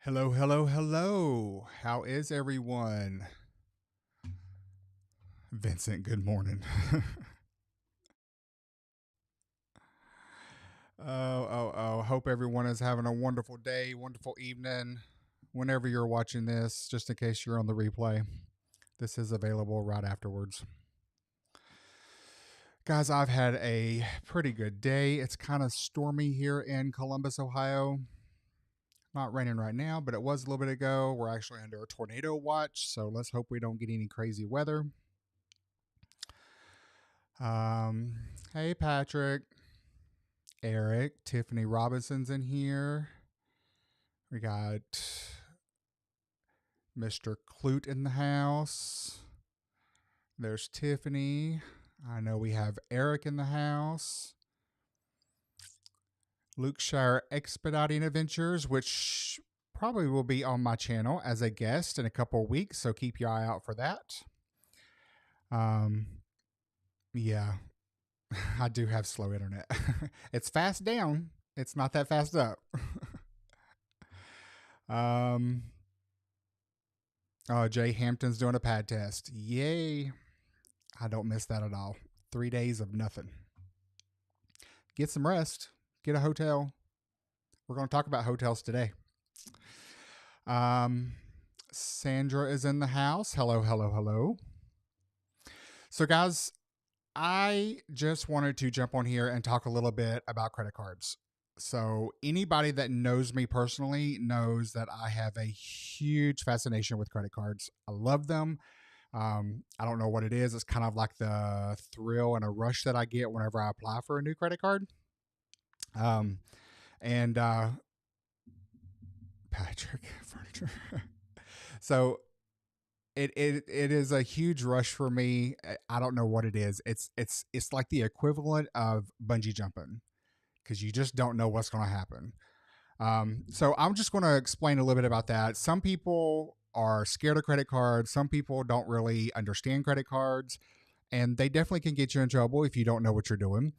Hello, hello, hello. How is everyone? Vincent, good morning. oh. Hope everyone is having a wonderful day, wonderful evening, whenever you're watching this, just in case you're on the replay. This is available right afterwards. Guys, I've had a pretty good day. It's kind of stormy here in Columbus, Ohio. Not raining right now, but it was a little bit ago. We're actually under a tornado watch, so let's hope we don't get any crazy weather. Um, hey, Patrick, Eric, Tiffany Robinson's in here. We got Mr. Clute in the house. There's Tiffany. I know we have Eric in the house. Luke Shire Expediting Adventures, which probably will be on my channel as a guest in a couple of weeks, so keep your eye out for that. Yeah, I do have slow internet. It's fast down. It's not that fast up. Jay Hampton's doing a pad test. Yay. I don't miss that at all. 3 days of nothing. Get some rest. Get a hotel. We're going to talk about hotels today. Sandra is in the house. Hello, hello, hello. So, guys, I just wanted to jump on here and talk a little bit about credit cards. So, anybody that knows me personally knows that I have a huge fascination with credit cards. I love them. I don't know what it is. It's kind of like the thrill and a rush that I get whenever I apply for a new credit card. And Patrick Furniture. So it is a huge rush for me. I don't know what it is. It's like the equivalent of bungee jumping because you just don't know what's going to happen. So I'm just going to explain a little bit about that. Some people are scared of credit cards. Some people don't really understand credit cards, and they definitely can get you in trouble if you don't know what you're doing.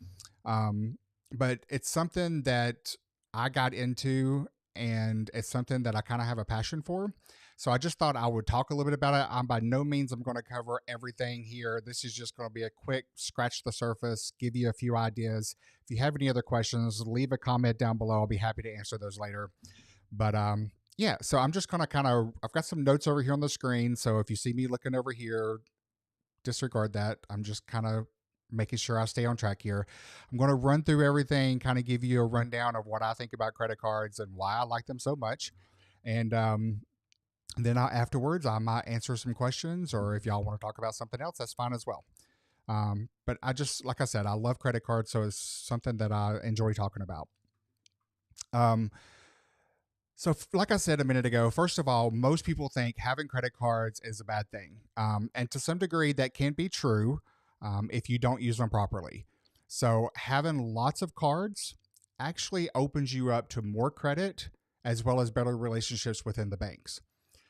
But it's something that I got into, and it's something that I kind of have a passion for. So I just thought I would talk a little bit about it. I'm by no means I'm going to cover everything here. This is just going to be a quick scratch the surface, give you a few ideas. If you have any other questions, leave a comment down below. I'll be happy to answer those later. But yeah, so I'm just gonna I've got some notes over here on the screen. So if you see me looking over here, disregard that. I'm just kind of making sure I stay on track here. I'm going to run through everything, kind of give you a rundown of what I think about credit cards and why I like them so much. And then afterwards, I might answer some questions, or if y'all want to talk about something else, that's fine as well. But I just, like I said, I love credit cards, so it's something that I enjoy talking about. So, like I said a minute ago, first of all, most people think having credit cards is a bad thing. And to some degree, that can be true if you don't use them properly. So, having lots of cards actually opens you up to more credit as well as better relationships within the banks.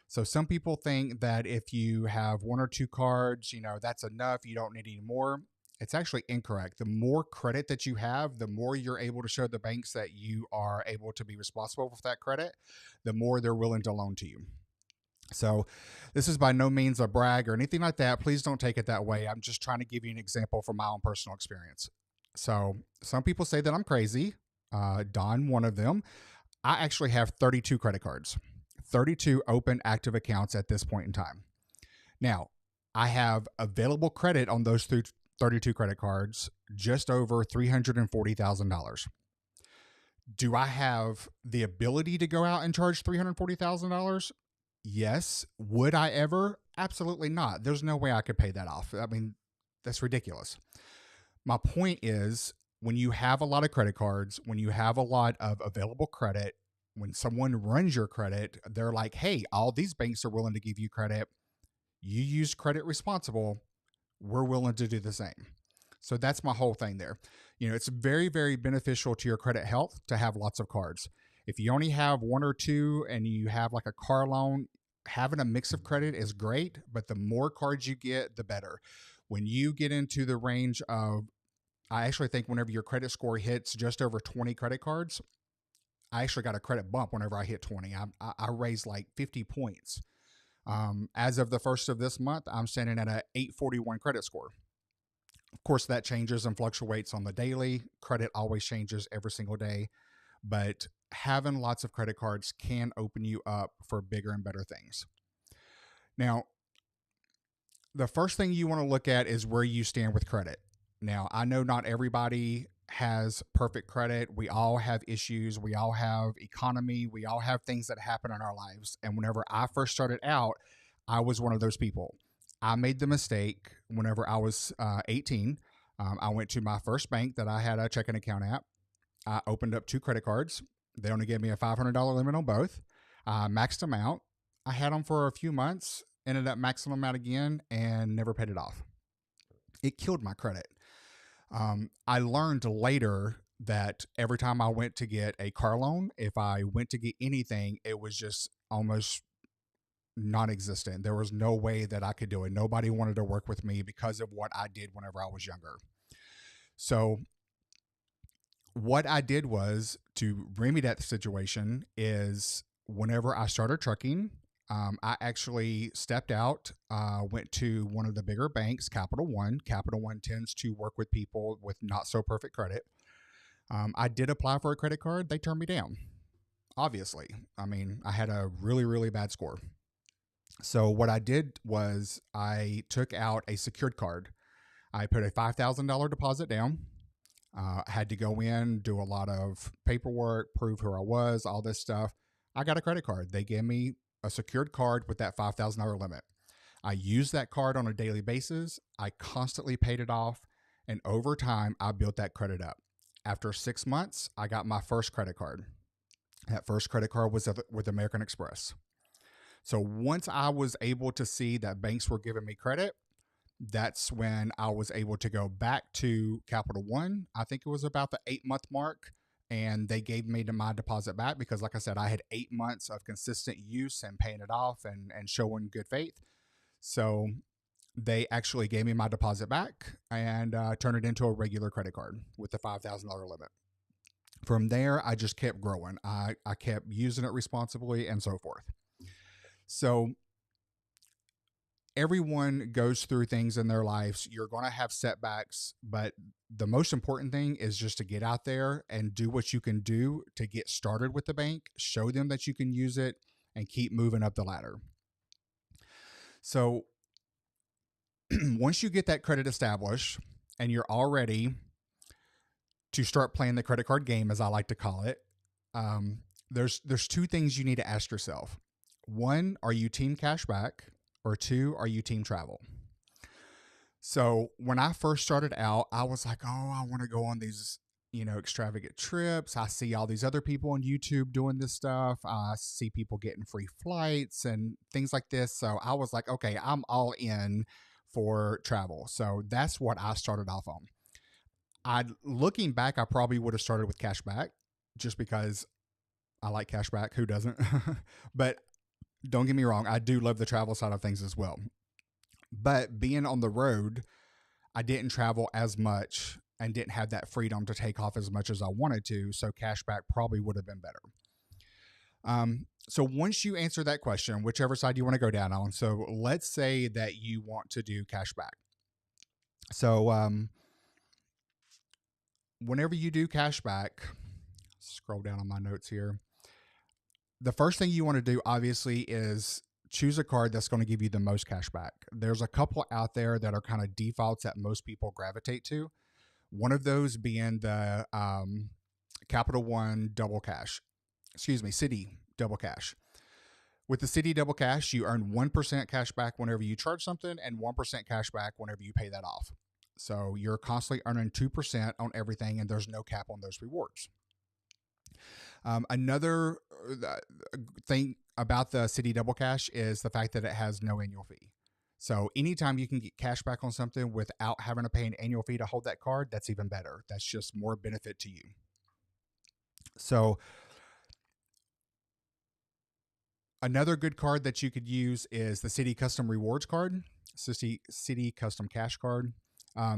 So, some people think that if you have one or two cards, that's enough, you don't need any more. It's actually incorrect. The more credit that you have, the more you're able to show the banks that you are able to be responsible for that credit, the more they're willing to loan to you. So, this is by no means a brag or anything like that. Please don't take it that way. I'm just trying to give you an example from my own personal experience. So, some people say that I'm crazy. Don, one of them. I actually have 32 credit cards, 32 open active accounts at this point in time. Now, I have available credit on those 32 credit cards, just over $340,000. Do I have the ability to go out and charge $340,000? Yes. Would I ever? Absolutely not. There's no way I could pay that off. I mean, that's ridiculous. My point is, when you have a lot of credit cards, when you have a lot of available credit, when someone runs your credit, they're like, hey, all these banks are willing to give you credit. You use credit responsible. We're willing to do the same. So that's my whole thing there. It's very, very beneficial to your credit health to have lots of cards. If you only have one or two and you have like a car loan, having a mix of credit is great, but the more cards you get, the better. When you get into the range of, I actually think whenever your credit score hits just over 20 credit cards, I actually got a credit bump whenever I hit 20. I raised like 50 points. As of the first of this month, I'm standing at a 841 credit score. Of course, that changes and fluctuates on the daily. Credit always changes every single day, but having lots of credit cards can open you up for bigger and better things. Now, the first thing you want to look at is where you stand with credit. Now, I know not everybody has perfect credit. We all have issues. We all have economy. We all have things that happen in our lives. And whenever I first started out, I was one of those people. I made the mistake whenever I was 18. I went to my first bank that I had a checking account at. I opened up 2 credit cards. They only gave me a $500 limit on both. I maxed them out. I had them for a few months, ended up maxing them out again, and never paid it off. It killed my credit. I learned later that every time I went to get a car loan, if I went to get anything, it was just almost non-existent. There was no way that I could do it. Nobody wanted to work with me because of what I did whenever I was younger. So what I did was to remedy that situation is whenever I started trucking, I actually stepped out, went to one of the bigger banks, Capital One. Capital One tends to work with people with not so perfect credit. I did apply for a credit card. They turned me down. Obviously, I mean, I had a really, really bad score. So what I did was I took out a secured card. I put a $5,000 deposit down. I had to go in, do a lot of paperwork, prove who I was, all this stuff. I got a credit card. They gave me a secured card with that $5,000 limit. I used that card on a daily basis. I constantly paid it off. And over time, I built that credit up. After 6 months, I got my first credit card. That first credit card was with American Express. So once I was able to see that banks were giving me credit, that's when I was able to go back to Capital One. I think it was about the 8-month mark, and they gave me my deposit back because, like I said, I had 8 months of consistent use and paying it off and showing good faith. So they actually gave me my deposit back and turned it into a regular credit card with the $5,000 limit. From there, I just kept growing. I kept using it responsibly and so forth. So everyone goes through things in their lives. You're going to have setbacks, but the most important thing is just to get out there and do what you can do to get started with the bank, show them that you can use it, and keep moving up the ladder. So once you get that credit established and you're all ready to start playing the credit card game, as I like to call it, there's 2 things you need to ask yourself. 1, are you team cashback? Or 2, are you team travel? So when I first started out, I was like, oh, I want to go on these, extravagant trips. I see all these other people on YouTube doing this stuff. I see people getting free flights and things like this. So I was like, okay, I'm all in for travel. So that's what I started off on. Looking back, I probably would have started with cashback just because I like cashback. Who doesn't? But don't get me wrong, I do love the travel side of things as well. But being on the road, I didn't travel as much and didn't have that freedom to take off as much as I wanted to. So cashback probably would have been better. So once you answer that question, whichever side you want to go down on, so let's say that you want to do cashback. So whenever you do cashback, scroll down on my notes here. The first thing you want to do, obviously, is choose a card that's going to give you the most cash back. There's a couple out there that are kind of defaults that most people gravitate to. One of those being the Capital One Double Cash. Citi Double Cash. With the Citi Double Cash, you earn 1% cash back whenever you charge something and 1% cash back whenever you pay that off. So you're constantly earning 2% on everything, and there's no cap on those rewards. Another thing about the Citi Double Cash is the fact that it has no annual fee. So anytime you can get cash back on something without having to pay an annual fee to hold that card, that's even better. That's just more benefit to you. So another good card that you could use is the Citi Custom Rewards card, Citi Custom Cash card.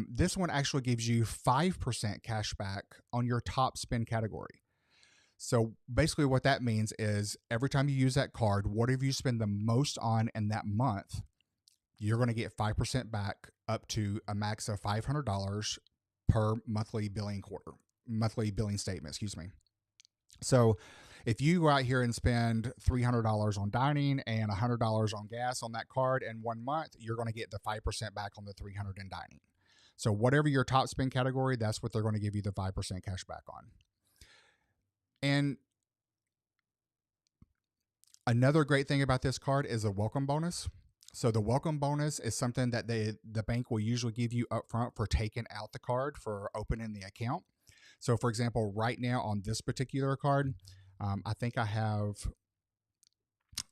This one actually gives you 5% cash back on your top spend category. So basically, what that means is every time you use that card, whatever you spend the most on in that month, you're going to get 5% back up to a max of $500 per monthly billing statement, excuse me. So if you go out here and spend $300 on dining and $100 on gas on that card in 1 month, you're going to get the 5% back on the 300 in dining. So whatever your top spend category, that's what they're going to give you the 5% cash back on. And another great thing about this card is a welcome bonus. So the welcome bonus is something that the bank will usually give you upfront for taking out the card for opening the account. So for example, right now on this particular card, I think I have,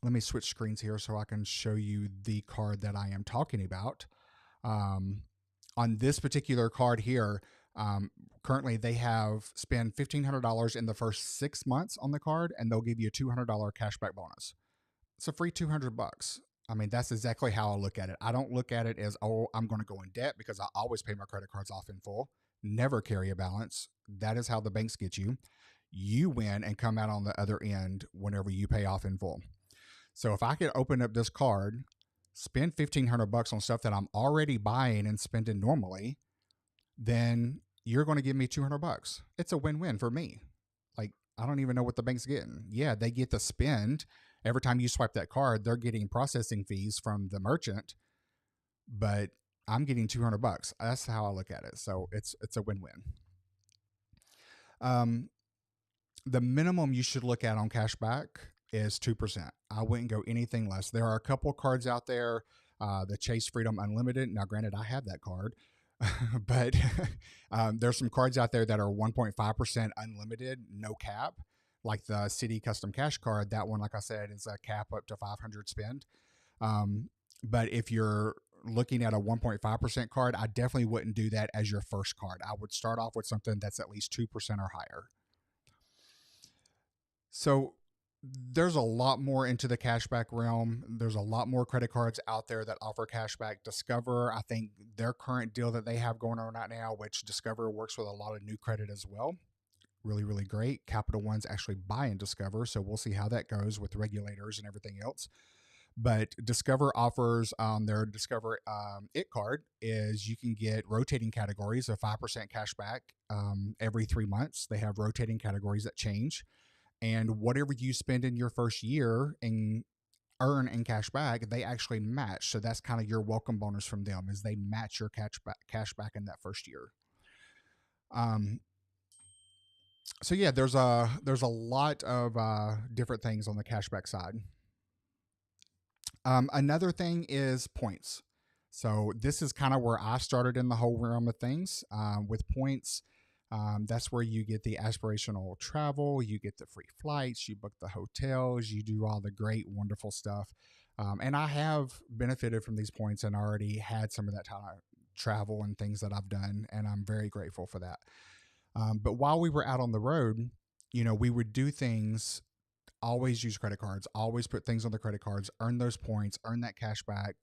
let me switch screens here so I can show you the card that I am talking about. On this particular card here, currently they have spent $1,500 in the first 6 months on the card, and they'll give you a $200 cashback bonus. It's a free $200. I mean, that's exactly how I look at it. I don't look at it as, oh, I'm going to go in debt, because I always pay my credit cards off in full, never carry a balance. That is how the banks get you. You win and come out on the other end whenever you pay off in full. So if I could open up this card, spend $1,500 on stuff that I'm already buying and spending normally, then you're going to give me $200. It's a win-win for me. Like, I don't even know what the bank's getting. Yeah, they get to spend. Every time you swipe that card, they're getting processing fees from the merchant, but I'm getting $200. That's how I look at it. So it's a win-win. The minimum you should look at on cashback is 2%. I wouldn't go anything less. There are a couple cards out there, the Chase Freedom Unlimited. Now, granted, I have that card, but there's some cards out there that are 1.5% unlimited, no cap, like the Citi Custom Cash card. That one, like I said, is a cap up to 500 spend. But if you're looking at a 1.5% card, I definitely wouldn't do that as your first card. I would start off with something that's at least 2% or higher. So there's a lot more into the cashback realm. There's a lot more credit cards out there that offer cashback. Discover, I think their current deal that they have going on right now, which Discover works with a lot of new credit as well. Really, really great. Capital One's actually buying Discover, so we'll see how that goes with regulators and everything else. But Discover offers their Discover It card is you can get rotating categories of 5% cashback every 3 months. They have rotating categories that change. And whatever you spend in your first year and earn in cash back, they actually match. So that's kind of your welcome bonus from them, is they match your cash back in that first year. So yeah, there's a lot of different things on the cashback side. Another thing is points. So this is kind of where I started in the whole realm of things. With points, that's where you get the aspirational travel, you get the free flights, you book the hotels, you do all the great, wonderful stuff. And I have benefited from these points and already had some of that time travel and things that I've done, and I'm very grateful for that. But while we were out on the road, we would do things, always use credit cards, always put things on the credit cards, earn those points, earn that cash back.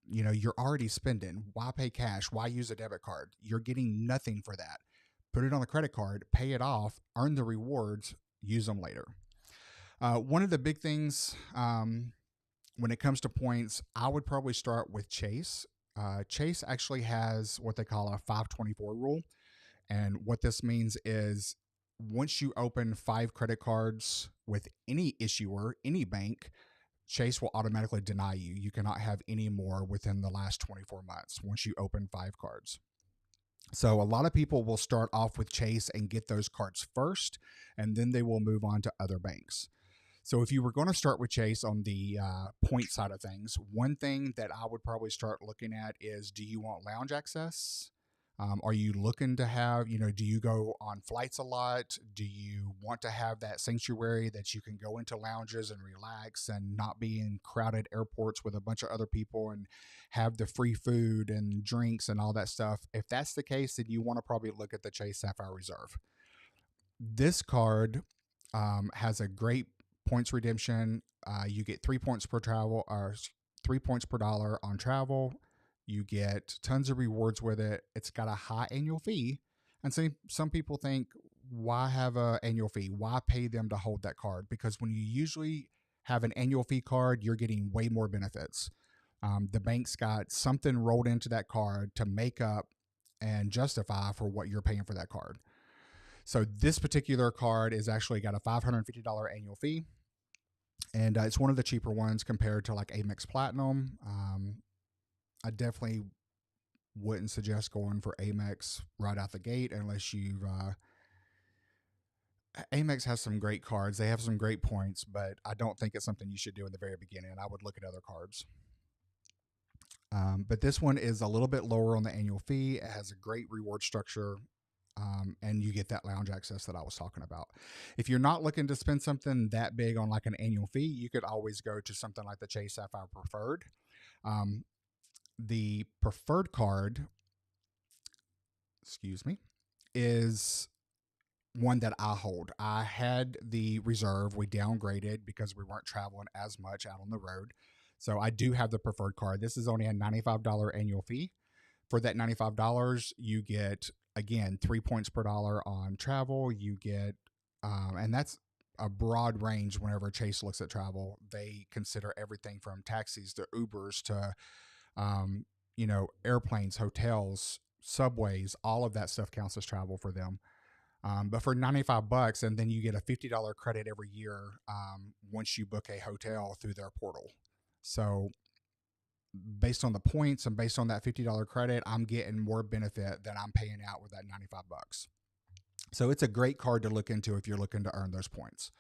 You're already spending. Why pay cash? Why use a debit card? You're getting nothing for that. Put it on the credit card, pay it off, earn the rewards, use them later. One of the big things when it comes to points, I would probably start with Chase. Chase actually has what they call a 524 rule. And what this means is once you open 5 credit cards with any issuer, any bank, Chase will automatically deny you. You cannot have any more within the last 24 months once you open 5 cards. So a lot of people will start off with Chase and get those cards first, and then they will move on to other banks. So if you were going to start with Chase on the point side of things, one thing that I would probably start looking at is, do you want lounge access? Are you looking to have, do you go on flights a lot? Do you want to have that sanctuary that you can go into lounges and relax and not be in crowded airports with a bunch of other people and have the free food and drinks and all that stuff? If that's the case, then you want to probably look at the Chase Sapphire Reserve. This card has a great points redemption. You get 3 points per travel, or 3 points per dollar on travel. You get tons of rewards with it. It's got a high annual fee. And some people think, why have a annual fee? Why pay them to hold that card? Because when you usually have an annual fee card, you're getting way more benefits. The bank's got something rolled into that card to make up and justify for what you're paying for that card. So this particular card is actually got a $550 annual fee, and it's one of the cheaper ones compared to like Amex Platinum. I definitely wouldn't suggest going for Amex right out the gate unless you've. Amex has some great cards. They have some great points, but I don't think it's something you should do in the very beginning. I would look at other cards. But this one is a little bit lower on the annual fee. It has a great reward structure, and you get that lounge access that I was talking about. If you're not looking to spend something that big on like an annual fee, you could always go to something like the Chase Sapphire Preferred. The preferred card, excuse me, is one that I hold. I had the reserve. We downgraded because we weren't traveling as much out on the road. So I do have the preferred card. This is only a $95 annual fee. For that $95, you get, again, 3 points per dollar on travel. You get, and that's a broad range whenever Chase looks at travel. They consider everything from taxis to Ubers to, airplanes, hotels, subways, all of that stuff counts as travel for them. But for $95, and then you get a $50 credit every year once you book a hotel through their portal. So based on the points and based on that $50 credit, I'm getting more benefit than I'm paying out with that $95. So it's a great card to look into if you're looking to earn those points.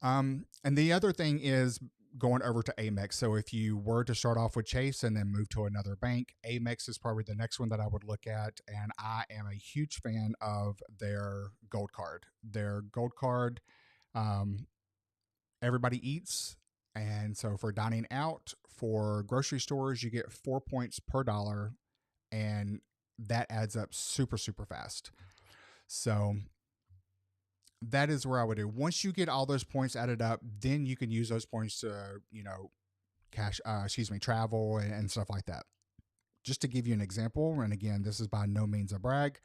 And the other thing is going over to Amex. So if you were to start off with Chase and then move to another bank, Amex is probably the next one that I would look at. And I am a huge fan of their gold card. Their gold card, everybody eats. And so for dining out, for grocery stores, you get 4 points per dollar. And that adds up super, super fast. So that is where I would do. Once you get all those points added up, then you can use those points to, travel and stuff like that. Just to give you an example, and again, this is by no means a brag.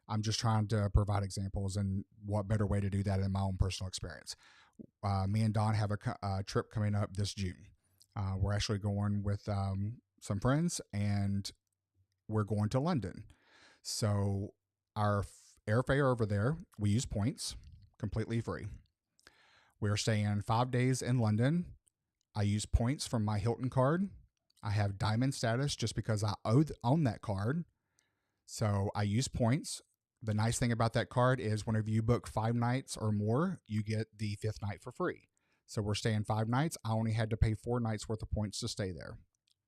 I'm just trying to provide examples, and what better way to do that in my own personal experience. Me and Don have a trip coming up this June. We're actually going with some friends, and we're going to London. So our airfare over there, we use points, completely free. We're staying 5 days in London. I use points from my Hilton card. I have diamond status just because I own that card. So I use points. The nice thing about that card is whenever you book 5 nights or more, you get the 5th night for free. So we're staying 5 nights. I only had to pay 4 nights worth of points to stay there.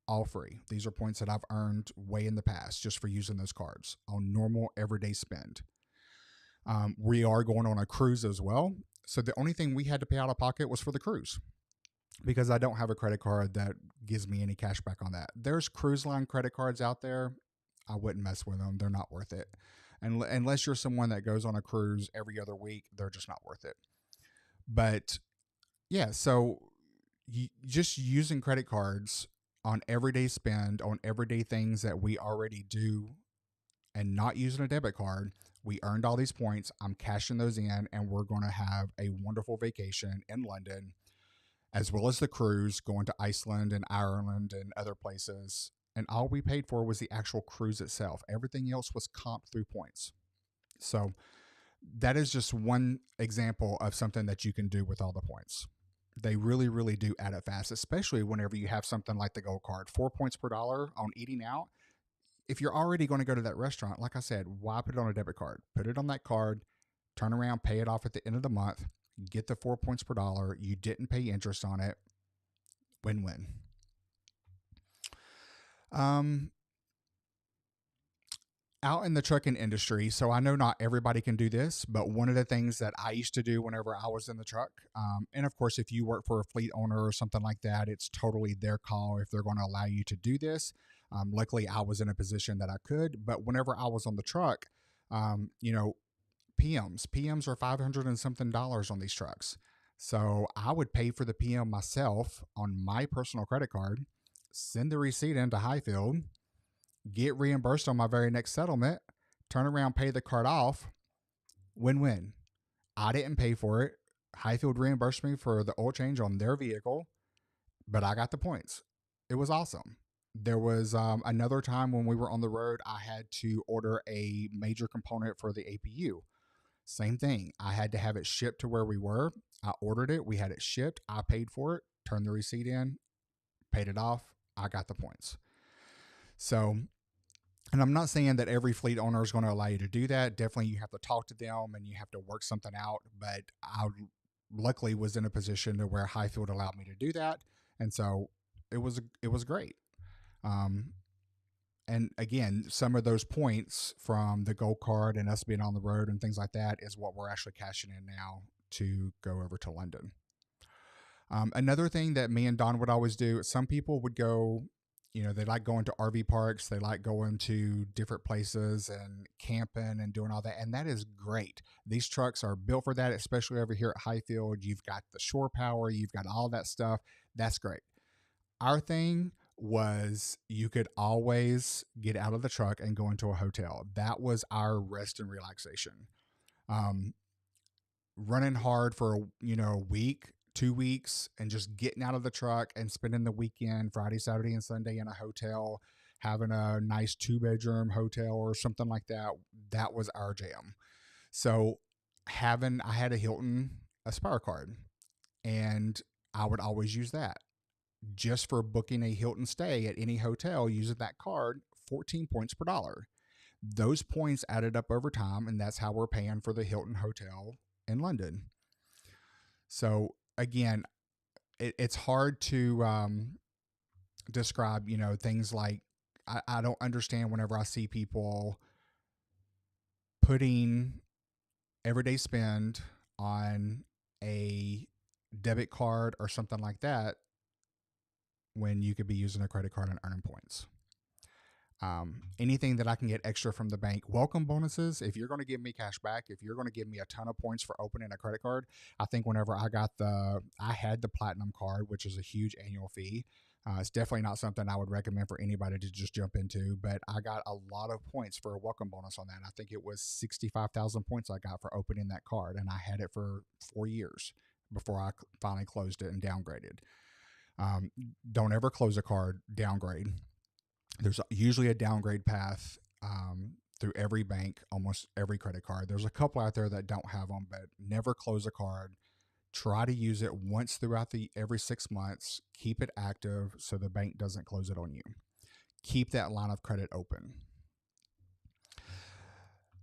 All free. These are points that I've earned way in the past just for using those cards on normal everyday spend. We are going on a cruise as well. So the only thing we had to pay out of pocket was for the cruise, because I don't have a credit card that gives me any cash back on that. There's cruise line credit cards out there. I wouldn't mess with them. They're not worth it. And unless you're someone that goes on a cruise every other week, they're just not worth it. But yeah, so just using credit cards on everyday spend, on everyday things that we already do, and not using a debit card, we earned all these points. I'm cashing those in, and we're going to have a wonderful vacation in London, as well as the cruise going to Iceland and Ireland and other places. And all we paid for was the actual cruise itself. Everything else was comped through points. So that is just one example of something that you can do with all the points. They really, really do add up fast, especially whenever you have something like the gold card. 4 points per dollar on eating out. If you're already going to go to that restaurant, like I said, why put it on a debit card? Put it on that card, turn around, pay it off at the end of the month, get the 4 points per dollar. You didn't pay interest on it. Win-win. Out in the trucking industry, so I know not everybody can do this, but one of the things that I used to do whenever I was in the truck, and of course, if you work for a fleet owner or something like that, it's totally their call if they're going to allow you to do this. Luckily, I was in a position that I could, but whenever I was on the truck, PMs are $500 and something on these trucks. So I would pay for the PM myself on my personal credit card, send the receipt into Highfield, get reimbursed on my very next settlement, turn around, pay the card off, Win-win. I didn't pay for it. Highfield reimbursed me for the oil change on their vehicle, but I got the points. It was awesome. There was another time when we were on the road, I had to order a major component for the APU. Same thing. I had to have it shipped to where we were. I ordered it. We had it shipped. I paid for it, turned the receipt in, paid it off. I got the points. So, and I'm not saying that every fleet owner is going to allow you to do that. Definitely, you have to talk to them and you have to work something out. But I luckily was in a position to where Highfield allowed me to do that, and so it was great. Um, and again, some of those points from the gold card and us being on the road and things like that is what we're actually cashing in now to go over to London. Another thing that me and Don would always do, some people would go, they like going to RV parks, they like going to different places and camping and doing all that. And that is great. These trucks are built for that, especially over here at Highfield. You've got the shore power, you've got all that stuff. That's great. Our thing was you could always get out of the truck and go into a hotel. That was our rest and relaxation. Um, Running hard for a week, 2 weeks, and just getting out of the truck and spending the weekend, Friday, Saturday, and Sunday in a hotel, having a nice 2-bedroom hotel or something like that. That was our jam. So I had a Hilton Aspire card, and I would always use that just for booking a Hilton stay at any hotel using that card. 14 points per dollar. Those points added up over time, and that's how we're paying for the Hilton Hotel in London. So again, it's hard to describe, things like I don't understand whenever I see people putting everyday spend on a debit card or something like that when you could be using a credit card and earning points. Anything that I can get extra from the bank, welcome bonuses. If you're going to give me cash back, if you're going to give me a ton of points for opening a credit card, I think whenever I had the platinum card, which is a huge annual fee. It's definitely not something I would recommend for anybody to just jump into, but I got a lot of points for a welcome bonus on that. I think it was 65,000 points I got for opening that card, and I had it for 4 years before I finally closed it and downgraded. Don't ever close a card, downgrade. There's usually a downgrade path through every bank, almost every credit card. There's a couple out there that don't have them, but never close a card. Try to use it once throughout every 6 months. Keep it active so the bank doesn't close it on you. Keep that line of credit open.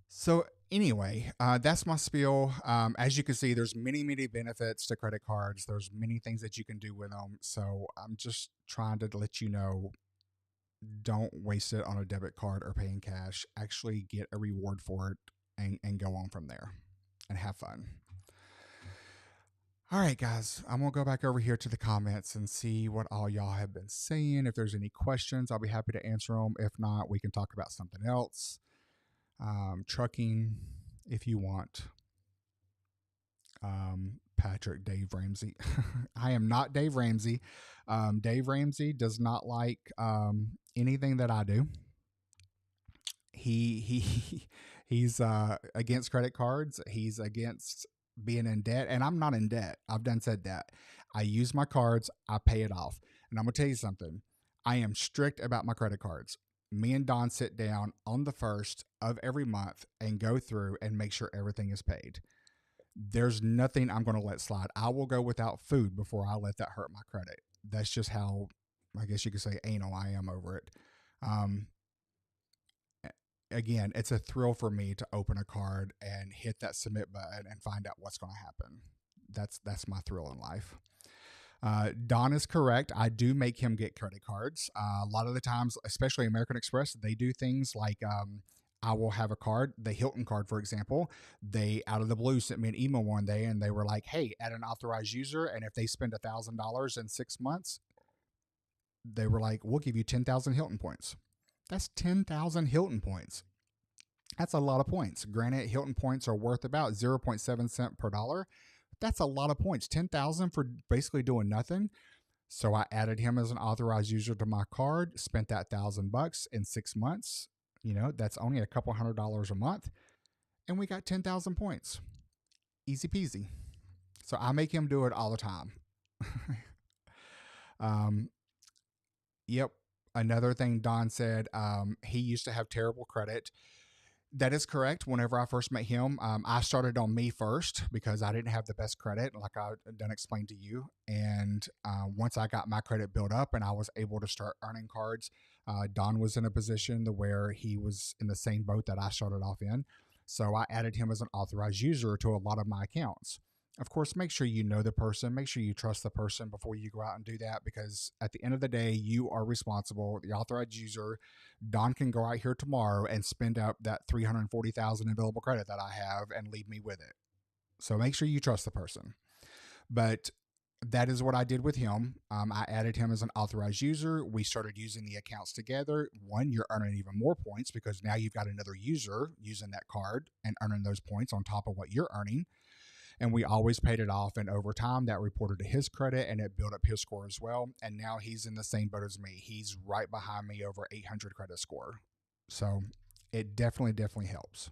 So anyway, that's my spiel. As you can see, there's many, many benefits to credit cards. There's many things that you can do with them. So I'm just trying to let you know, don't waste it on a debit card or paying cash. Actually get a reward for it and go on from there and have fun. All right, guys, I'm going to go back over here to the comments and see what all y'all have been saying. If there's any questions, I'll be happy to answer them. If not, we can talk about something else. Trucking, if you want. Patrick, Dave Ramsey. I am not Dave Ramsey. Dave Ramsey does not like anything that I do. He's against credit cards. He's against being in debt, and I'm not in debt. I've done said that. I use my cards. I pay it off, and I'm gonna tell you something. I am strict about my credit cards. Me and Don sit down on the 1st of every month and go through and make sure everything is paid. There's nothing I'm going to let slide. I will go without food before I let that hurt my credit. That's just how, I guess you could say, anal I am over it. Again, it's a thrill for me to open a card and hit that submit button and find out what's going to happen. That's my thrill in life. Don is correct. I do make him get credit cards. A lot of the times, especially American Express, they do things like I will have a card, the Hilton card, for example. They, out of the blue, sent me an email one day and they were like, hey, add an authorized user. And if they spend $1,000 in 6 months, they were like, we'll give you 10,000 Hilton points. That's 10,000 Hilton points. That's a lot of points. Granted, Hilton points are worth about 0.7 cent per dollar. That's a lot of points. 10,000 for basically doing nothing. So I added him as an authorized user to my card, spent that $1,000 in 6 months. That's only a couple $100 a month. and we got 10,000 points. Easy peasy. So I make him do it all the time. um, yep. Another thing Don said, he used to have terrible credit. That is correct. Whenever I first met him, I started on me first because I didn't have the best credit, like I done explained to you. And once I got my credit built up and I was able to start earning cards, Don was in a position to where he was in the same boat that I started off in. So I added him as an authorized user to a lot of my accounts. Of course, make sure you know the person, make sure you trust the person before you go out and do that, because at the end of the day, you are responsible. The authorized user, Don can go out here tomorrow and spend up that 340,000 available credit that I have and leave me with it. So make sure you trust the person. But that is what I did with him. I added him as an authorized user. We started using the accounts together. One, you're earning even more points because now you've got another user using that card and earning those points on top of what you're earning. And we always paid it off. And over time, that reported to his credit and it built up his score as well. And now he's in the same boat as me. He's right behind me, over 800 credit score. So it definitely helps.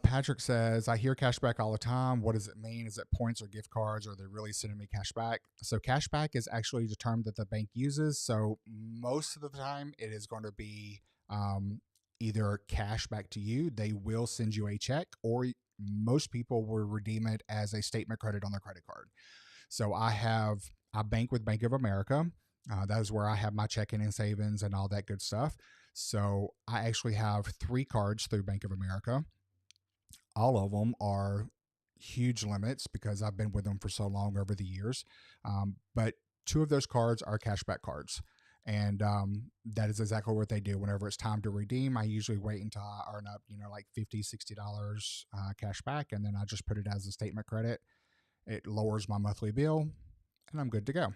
Patrick says, I hear cashback all the time. What does it mean? Is it points or gift cards? Or are they really sending me cashback? So cashback is actually the term that the bank uses. So most of the time, it is going to be either cash back to you. They will send you a check, or most people will redeem it as a statement credit on their credit card. So I bank with Bank of America. That is where I have my checking and savings and all that good stuff. So I actually have 3 cards through Bank of America. All of them are huge limits because I've been with them for so long over the years. But 2 of those cards are cashback cards. And that is exactly what they do. Whenever it's time to redeem, I usually wait until I earn up, like $50, $60 cash back. And then I just put it as a statement credit. It lowers my monthly bill and I'm good to go.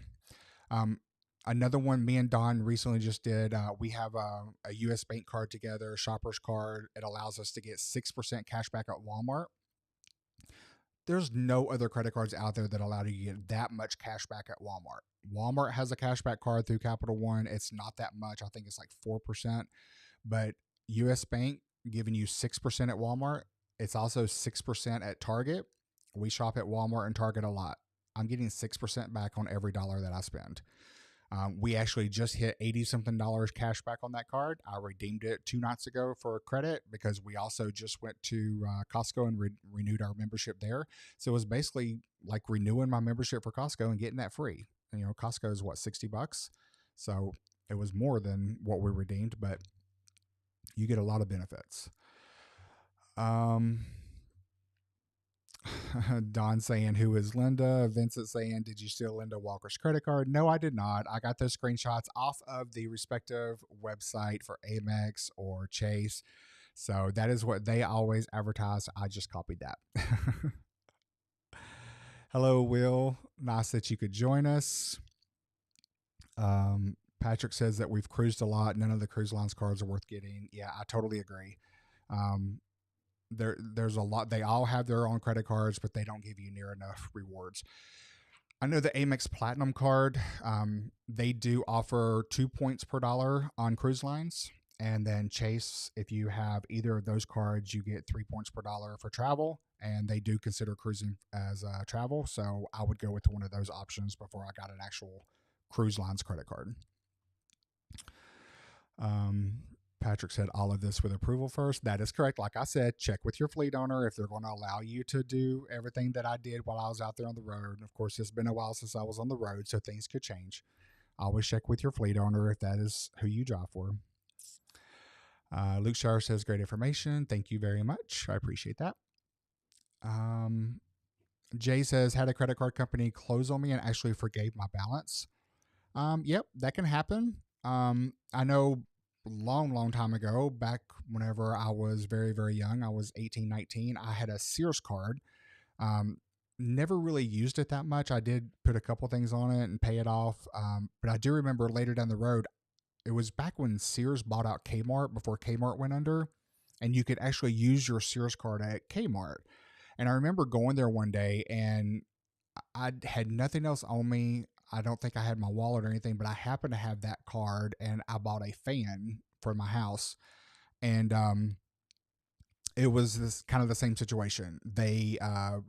Another one me and Don recently just did, we have a US Bank card together, shopper's card. It allows us to get 6% cash back at Walmart. There's no other credit cards out there that allow you to get that much cash back at Walmart. Walmart has a cashback card through Capital One. It's not that much. I think it's like 4%. But US Bank giving you 6% at Walmart. It's also 6% at Target. We shop at Walmart and Target a lot. I'm getting 6% back on every dollar that I spend. We actually just hit $80-something cash back on that card. I redeemed it 2 nights ago for a credit because we also just went to Costco and renewed our membership there. So it was basically like renewing my membership for Costco and getting that free. And, Costco is what, $60? So it was more than what we redeemed, but you get a lot of benefits. Don saying, who is Linda? Vincent saying, did you steal Linda Walker's credit card? No, I did not. I got those screenshots off of the respective website for Amex or Chase. So that is what they always advertise. I just copied that. Hello, Will. Nice that you could join us. Patrick says that we've cruised a lot. None of the cruise lines cards are worth getting. Yeah, I totally agree. There's a lot. They all have their own credit cards, but they don't give you near enough rewards. I know the Amex Platinum card, they do offer 2 points per dollar on cruise lines. And then Chase, if you have either of those cards, you get 3 points per dollar for travel. And they do consider cruising as travel. So I would go with one of those options before I got an actual cruise lines credit card. Patrick said all of this with approval first. That is correct. Like I said, check with your fleet owner if they're going to allow you to do everything that I did while I was out there on the road. Of course, it's been a while since I was on the road, so things could change. Always check with your fleet owner if that is who you drive for. Luke Shire says, great information. Thank you very much. I appreciate that. Jay says, had a credit card company close on me and actually forgave my balance. Yep, that can happen. I know long time ago, back whenever I was very, very young, I was 18, 19, I had a Sears card. Never really used it that much. I did put a couple things on it and pay it off. But I do remember later down the road, it was back when Sears bought out Kmart before Kmart went under, and you could actually use your Sears card at Kmart. And I remember going there one day and I had nothing else on me. I don't think I had my wallet or anything, but I happened to have that card and I bought a fan for my house. And it was this kind of the same situation. They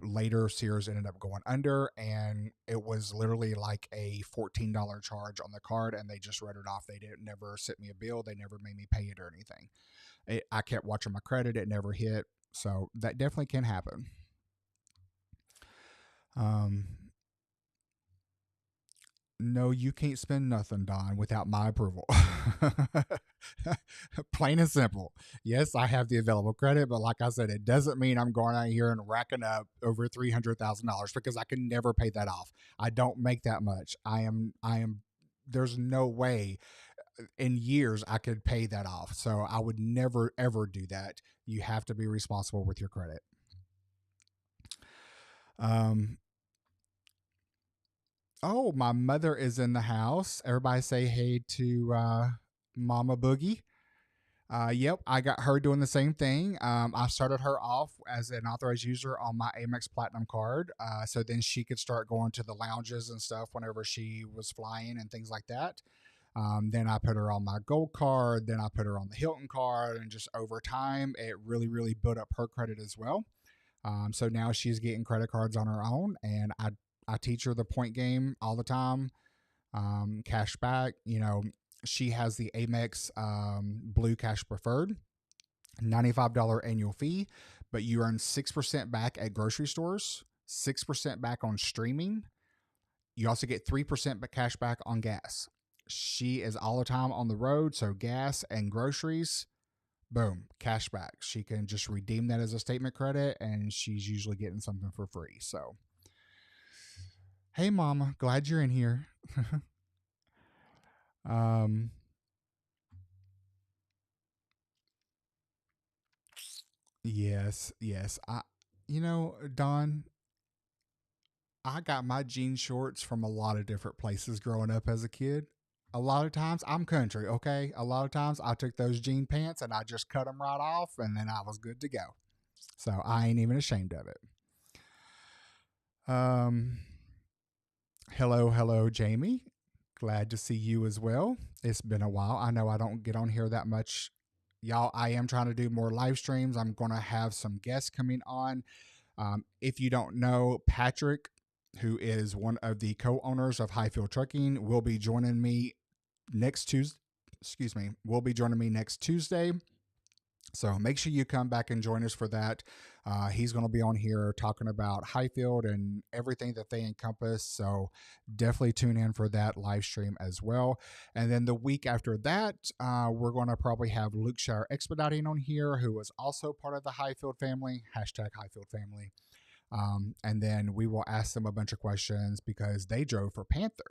later Sears ended up going under, and it was literally like a $14 charge on the card, and they just wrote it off. They didn't never sent me a bill. They never made me pay it or anything. I kept watching my credit. It never hit. So that definitely can happen. Um, no, you can't spend nothing, Don, without my approval. Plain and simple. Yes, I have the available credit, but like I said, it doesn't mean I'm going out here and racking up over $300,000 because I can never pay that off. I don't make that much. There's no way in years I could pay that off. So I would never, ever do that. You have to be responsible with your credit. Um, Oh, my mother is in the house. Everybody say hey to Mama Boogie. Yep, I got her doing the same thing. I started her off as an authorized user on my Amex Platinum card, so then she could start going to the lounges and stuff whenever she was flying and things like that. Then I put her on my gold card. Then I put her on the Hilton card, and just over time, it really, really built up her credit as well. So now she's getting credit cards on her own, and I teach her the point game all the time. Cash back, she has the Amex Blue Cash Preferred, $95 annual fee, but you earn 6% back at grocery stores, 6% back on streaming. You also get 3% cash back on gas. She is all the time on the road, so gas and groceries, boom, cash back. She can just redeem that as a statement credit, and she's usually getting something for free. So, hey, Mama, glad you're in here. um, yes, yes. Don, I got my jean shorts from a lot of different places growing up as a kid. A lot of times I'm country, okay? A lot of times I took those jean pants and I just cut them right off, and then I was good to go. So I ain't even ashamed of it. Um, hello, hello, Jamie. Glad to see you as well. It's been a while. I know I don't get on here that much. Y'all, I am trying to do more live streams. I'm going to have some guests coming on. If you don't know, Patrick, who is one of the co owners of Highfield Trucking, will be joining me next Tuesday. Excuse me, will be joining me next Tuesday. So make sure you come back and join us for that. He's going to be on here talking about Highfield and everything that they encompass. So definitely tune in for that live stream as well. And then the week after that, we're going to probably have Luke Shire Expediting on here, who is also part of the Highfield family, hashtag Highfield family. And then we will ask them a bunch of questions because they drove for Panther.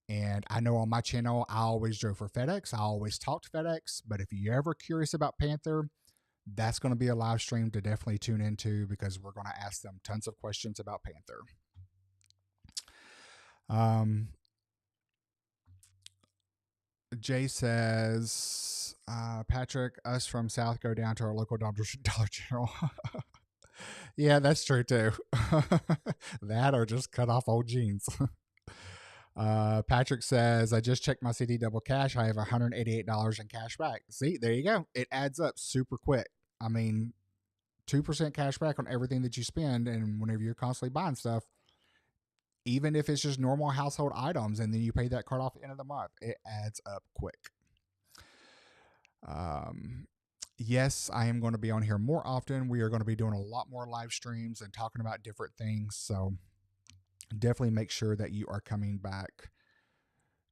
And I know on my channel, I always drove for FedEx. I always talked FedEx. But if you're ever curious about Panther, that's going to be a live stream to definitely tune into because we're going to ask them tons of questions about Panther. Jay says, Patrick, us from South go down to our local Dollar General. Yeah, that's true too. That or just cut off old jeans. Patrick says, I just checked my CD double cash. I have $188 in cash back. See, there you go. It adds up super quick. I mean, 2% cash back on everything that you spend. And whenever you're constantly buying stuff, even if it's just normal household items and then you pay that card off at the end of the month, it adds up quick. Yes, I am going to be on here more often. We are going to be doing a lot more live streams and talking about different things. So definitely make sure that you are coming back.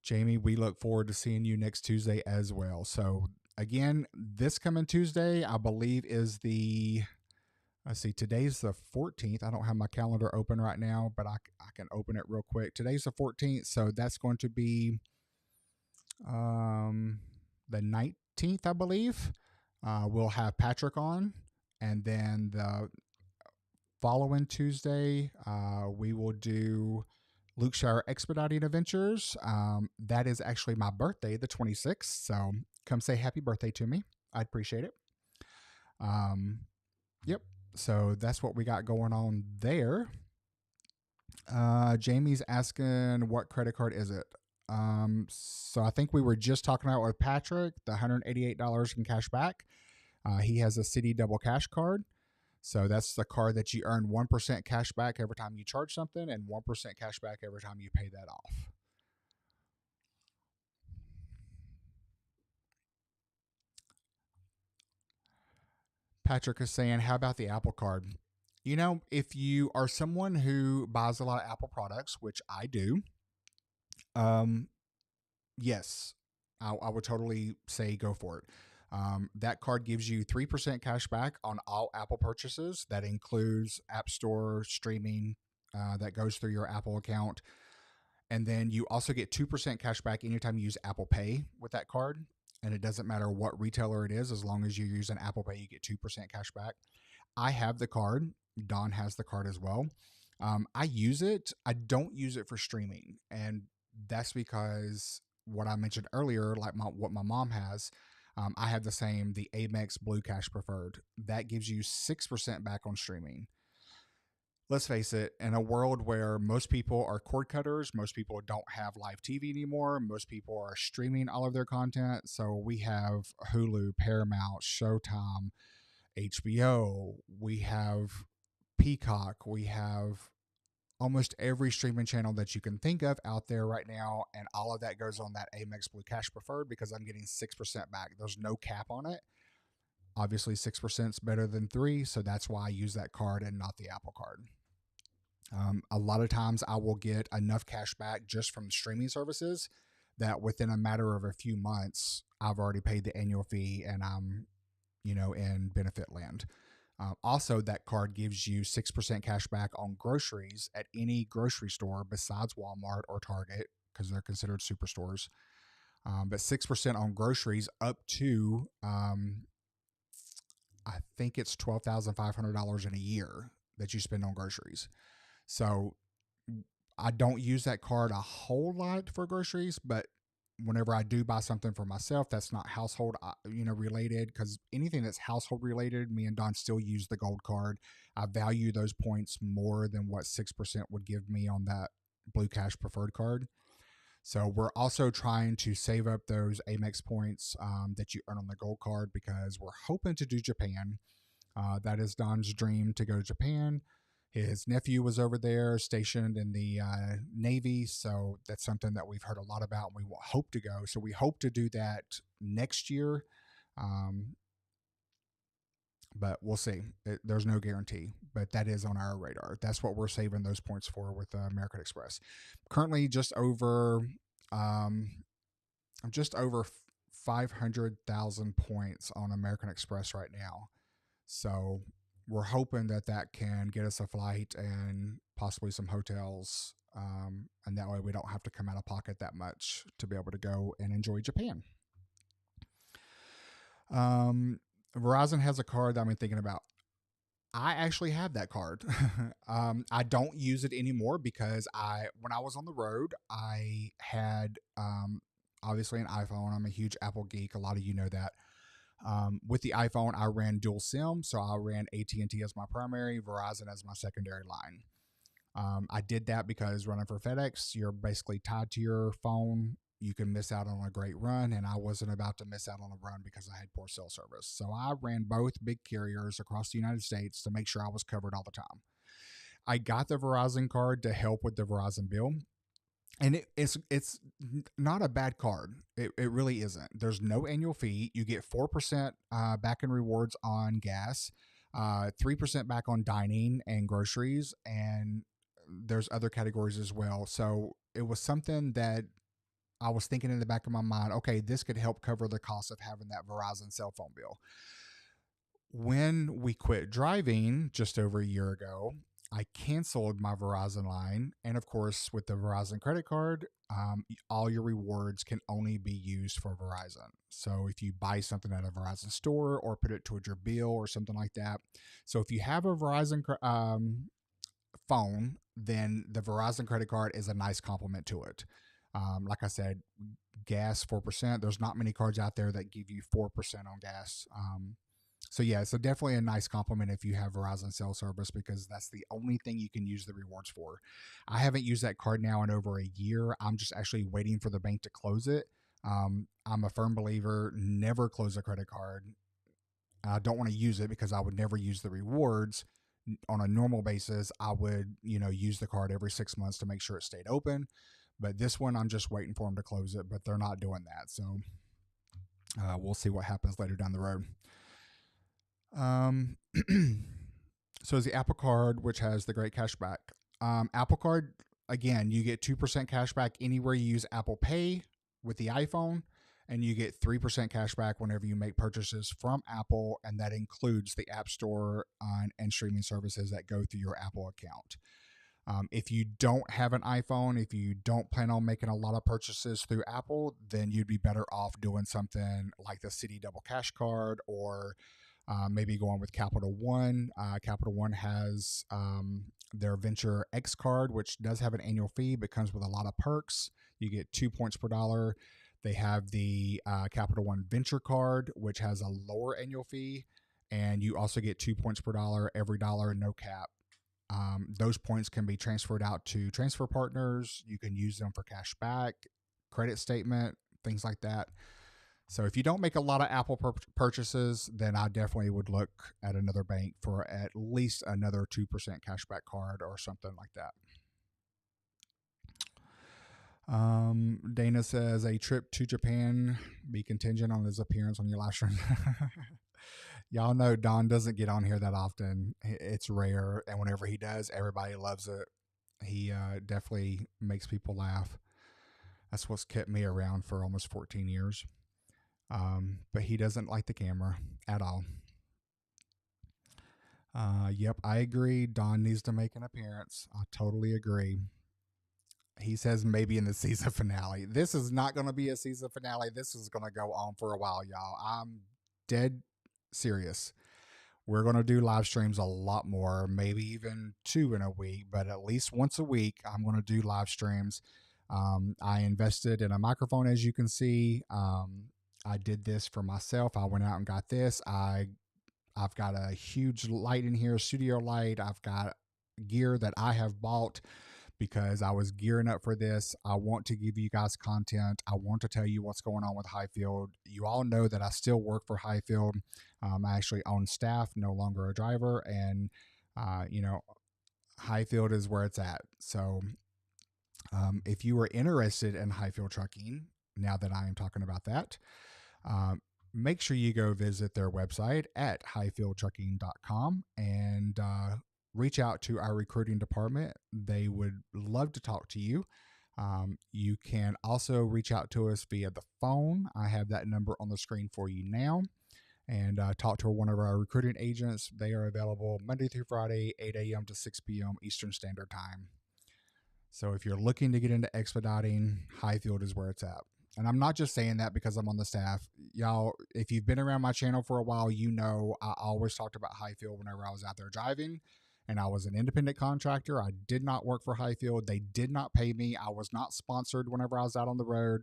Jamie, we look forward to seeing you next Tuesday as well. So again, this coming Tuesday, I believe is let's see, today's the 14th. I don't have my calendar open right now, but I can open it real quick. Today's the 14th. So that's going to be the 19th, I believe. We'll have Patrick on. And then the following Tuesday, we will do Luke Shire Expediting Adventures. That is actually my birthday, the 26th. So come say happy birthday to me. I'd appreciate it. Yep. So that's what we got going on there. Jamie's asking, what credit card is it? So I think we were just talking about with Patrick, the $188 in cash back. He has a City Double Cash card. So that's the card that you earn 1% cash back every time you charge something and 1% cash back every time you pay that off. Patrick is saying, how about the Apple card? You know, if you are someone who buys a lot of Apple products, which I do, um, yes, I would totally say go for it. That card gives you 3% cash back on all Apple purchases. That includes App Store streaming that goes through your Apple account. And then you also get 2% cash back anytime you use Apple Pay with that card. And it doesn't matter what retailer it is, as long as you use an Apple Pay, you get 2% cash back. I have the card. Don has the card as well. I use it. I don't use it for streaming. And that's because what I mentioned earlier, like what my mom has, I have the same, the Amex Blue Cash Preferred. That gives you 6% back on streaming. Let's face it, in a world where most people are cord cutters, most people don't have live TV anymore, most people are streaming all of their content. So we have Hulu, Paramount, Showtime, HBO, we have Peacock, we have almost every streaming channel that you can think of out there right now. And all of that goes on that Amex Blue Cash Preferred because I'm getting 6% back. There's no cap on it. Obviously, 6% is better than 3. So that's why I use that card and not the Apple card. A lot of times I will get enough cash back just from streaming services that within a matter of a few months, I've already paid the annual fee and I'm, in benefit land. Also, that card gives you 6% cash back on groceries at any grocery store besides Walmart or Target because they're considered superstores. But 6% on groceries up to, I think it's $12,500 in a year that you spend on groceries. So I don't use that card a whole lot for groceries, but whenever I do buy something for myself that's not household related, because anything that's household related, me and Don still use the gold card. I value those points more than what 6% would give me on that Blue Cash Preferred card. So we're also trying to save up those Amex points that you earn on the gold card because we're hoping to do Japan. That is Don's dream, to go to Japan. His nephew was over there stationed in the Navy. So that's something that we've heard a lot about and we hope to go. So we hope to do that next year. But we'll see. There's no guarantee, but that is on our radar. That's what we're saving those points for with American Express. Currently just over 500,000 points on American Express right now. So we're hoping that can get us a flight and possibly some hotels. And that way we don't have to come out of pocket that much to be able to go and enjoy Japan. Verizon has a card that I've been thinking about. I actually have that card. I don't use it anymore because when I was on the road, I had obviously an iPhone. I'm a huge Apple geek. A lot of you know that. With the iPhone, I ran dual SIM, so I ran AT&T as my primary, Verizon as my secondary line. I did that because running for FedEx, you're basically tied to your phone. You can miss out on a great run, and I wasn't about to miss out on a run because I had poor cell service. So I ran both big carriers across the United States to make sure I was covered all the time. I got the Verizon card to help with the Verizon bill. And it's not a bad card. It really isn't. There's no annual fee. You get 4% back in rewards on gas, 3% back on dining and groceries, and there's other categories as well. So it was something that I was thinking in the back of my mind, okay, this could help cover the cost of having that Verizon cell phone bill. When we quit driving just over a year ago, I canceled my Verizon line. And of course, with the Verizon credit card, all your rewards can only be used for Verizon. So if you buy something at a Verizon store or put it towards your bill or something like that. So if you have a Verizon phone, then the Verizon credit card is a nice complement to it. Like I said, gas 4%. There's not many cards out there that give you 4% on gas. So yeah, so definitely a nice compliment if you have Verizon cell service because that's the only thing you can use the rewards for. I haven't used that card now in over a year. I'm just actually waiting for the bank to close it. I'm a firm believer, never close a credit card I don't want to use it because I would never use the rewards on a normal basis. I would, use the card every 6 months to make sure it stayed open. But this one, I'm just waiting for them to close it, but they're not doing that. So we'll see what happens later down the road. So is the Apple Card, which has the great cash back. Apple Card, again, you get 2% cash back anywhere you use Apple Pay with the iPhone, and you get 3% cash back whenever you make purchases from Apple, and that includes the App Store and streaming services that go through your Apple account. If you don't have an iPhone, if you don't plan on making a lot of purchases through Apple, then you'd be better off doing something like the Citi Double Cash Card, or maybe going with Capital One. Capital One has their Venture X card, which does have an annual fee, but comes with a lot of perks. You get 2 points per dollar. They have the Capital One Venture card, which has a lower annual fee, and you also get 2 points per dollar, every dollar, no cap. Those points can be transferred out to transfer partners. You can use them for cash back, credit statement, things like that. So if you don't make a lot of Apple purchases, then I definitely would look at another bank for at least another 2% cashback card or something like that. Dana says a trip to Japan be contingent on his appearance on your live stream. Y'all know Don doesn't get on here that often. It's rare, and whenever he does, everybody loves it. He definitely makes people laugh. That's what's kept me around for almost 14 years. But he doesn't like the camera at all. Yep, I agree. Don needs to make an appearance. I totally agree. He says maybe in the season finale. This is not going to be a season finale. This is going to go on for a while, y'all. I'm dead serious. We're going to do live streams a lot more, maybe even 2 in a week, but at least once a week, I'm going to do live streams. I invested in a microphone, as you can see. I did this for myself. I went out and got this. I've got a huge light in here, studio light. I've got gear that I have bought because I was gearing up for this. I want to give you guys content. I want to tell you what's going on with Highfield. You all know that I still work for Highfield. I actually own staff, no longer a driver. And, Highfield is where it's at. So if you are interested in Highfield trucking, now that I am talking about that, make sure you go visit their website at highfieldtrucking.com and reach out to our recruiting department. They would love to talk to you. You can also reach out to us via the phone. I have that number on the screen for you now. And talk to one of our recruiting agents. They are available Monday through Friday, 8 a.m. to 6 p.m. Eastern Standard Time. So if you're looking to get into expediting, Highfield is where it's at. And I'm not just saying that because I'm on the staff. Y'all, if you've been around my channel for a while, you know I always talked about Highfield whenever I was out there driving. And I was an independent contractor. I did not work for Highfield. They did not pay me. I was not sponsored whenever I was out on the road.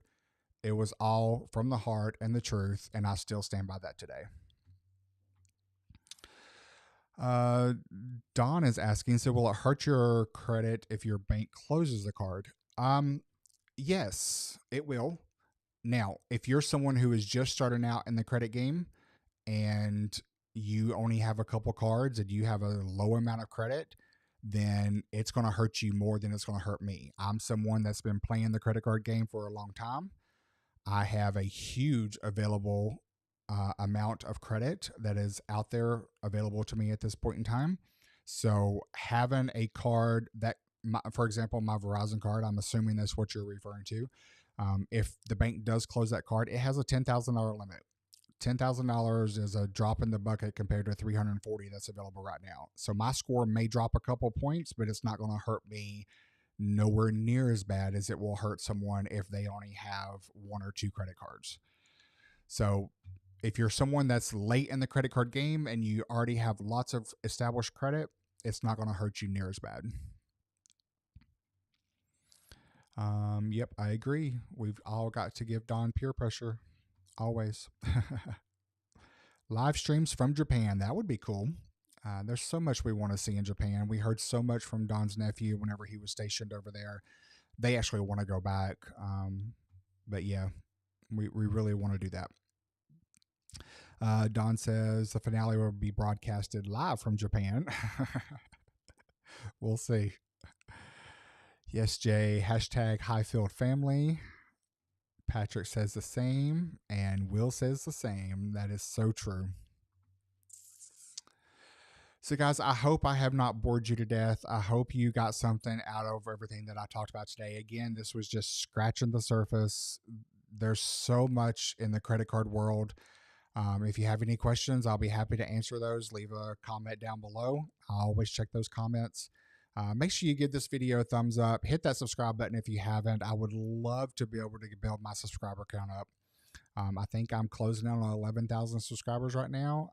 It was all from the heart and the truth, and I still stand by that today. Don is asking, so will it hurt your credit if your bank closes the card? Yes, it will. Now, if you're someone who is just starting out in the credit game and you only have a couple cards and you have a low amount of credit, then it's going to hurt you more than it's going to hurt me. I'm someone that's been playing the credit card game for a long time. I have a huge available amount of credit that is out there available to me at this point in time. So having a card that, for example, my Verizon card, I'm assuming that's what you're referring to. If the bank does close that card, it has a $10,000 limit. $10,000 is a drop in the bucket compared to $340 that's available right now. So my score may drop a couple points, but it's not going to hurt me nowhere near as bad as it will hurt someone if they only have 1 or 2 credit cards. So if you're someone that's late in the credit card game and you already have lots of established credit, it's not going to hurt you near as bad. Yep, I agree. We've all got to give Don peer pressure. Always. Live streams from Japan. That would be cool. There's so much we want to see in Japan. We heard so much from Don's nephew whenever he was stationed over there. They actually want to go back. But yeah, we really want to do that. Don says the finale will be broadcasted live from Japan. We'll see. Yes, Jay. Hashtag Highfield family. Patrick says the same, and Will says the same. That is so true. So, guys, I hope I have not bored you to death. I hope you got something out of everything that I talked about today. Again, this was just scratching the surface. There's so much in the credit card world. If you have any questions, I'll be happy to answer those. Leave a comment down below. I always check those comments. Make sure you give this video a thumbs up. Hit that subscribe button if you haven't. I would love to be able to build my subscriber count up. I think I'm closing in on 11,000 subscribers right now.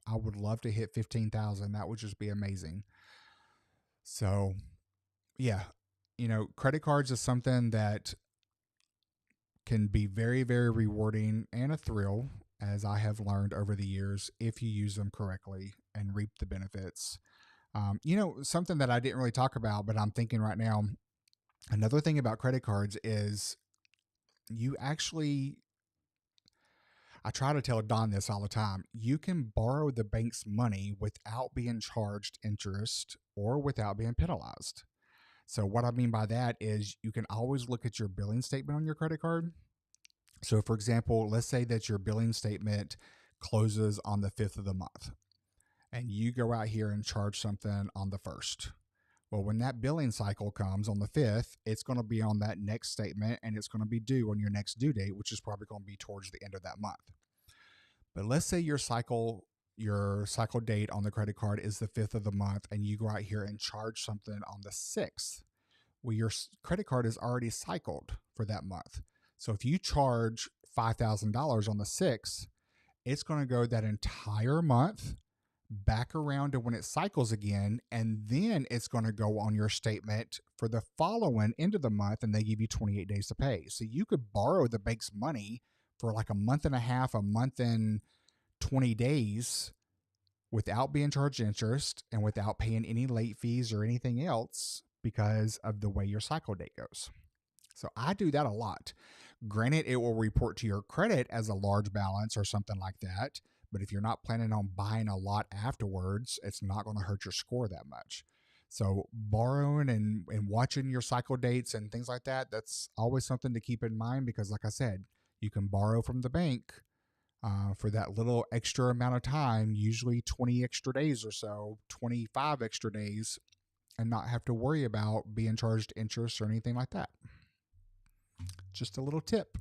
I would love to hit 15,000. That would just be amazing. So, yeah, credit cards is something that can be very, very rewarding and a thrill, as I have learned over the years, if you use them correctly and reap the benefits. Something that I didn't really talk about, but I'm thinking right now, another thing about credit cards is you actually, I try to tell Don this all the time, you can borrow the bank's money without being charged interest or without being penalized. So, what I mean by that is you can always look at your billing statement on your credit card. So, for example, let's say that your billing statement closes on the 5th of the month and you go out here and charge something on the 1st. Well, when that billing cycle comes on the 5th, it's going to be on that next statement and it's going to be due on your next due date, which is probably going to be towards the end of that month. But let's say your cycle date on the credit card is the 5th of the month and you go out here and charge something on the 6th. Well, your credit card is already cycled for that month. So if you charge $5,000 on the 6th, it's going to go that entire month back around to when it cycles again, and then it's going to go on your statement for the following end of the month, and they give you 28 days to pay. So you could borrow the bank's money for like a month and a half, a month and 20 days without being charged interest and without paying any late fees or anything else because of the way your cycle date goes. So I do that a lot. Granted, it will report to your credit as a large balance or something like that. But if you're not planning on buying a lot afterwards, it's not going to hurt your score that much. So borrowing and watching your cycle dates and things like that, that's always something to keep in mind because, like I said, you can borrow from the bank for that little extra amount of time, usually 20 extra days or so, 25 extra days, and not have to worry about being charged interest or anything like that. Just a little tip.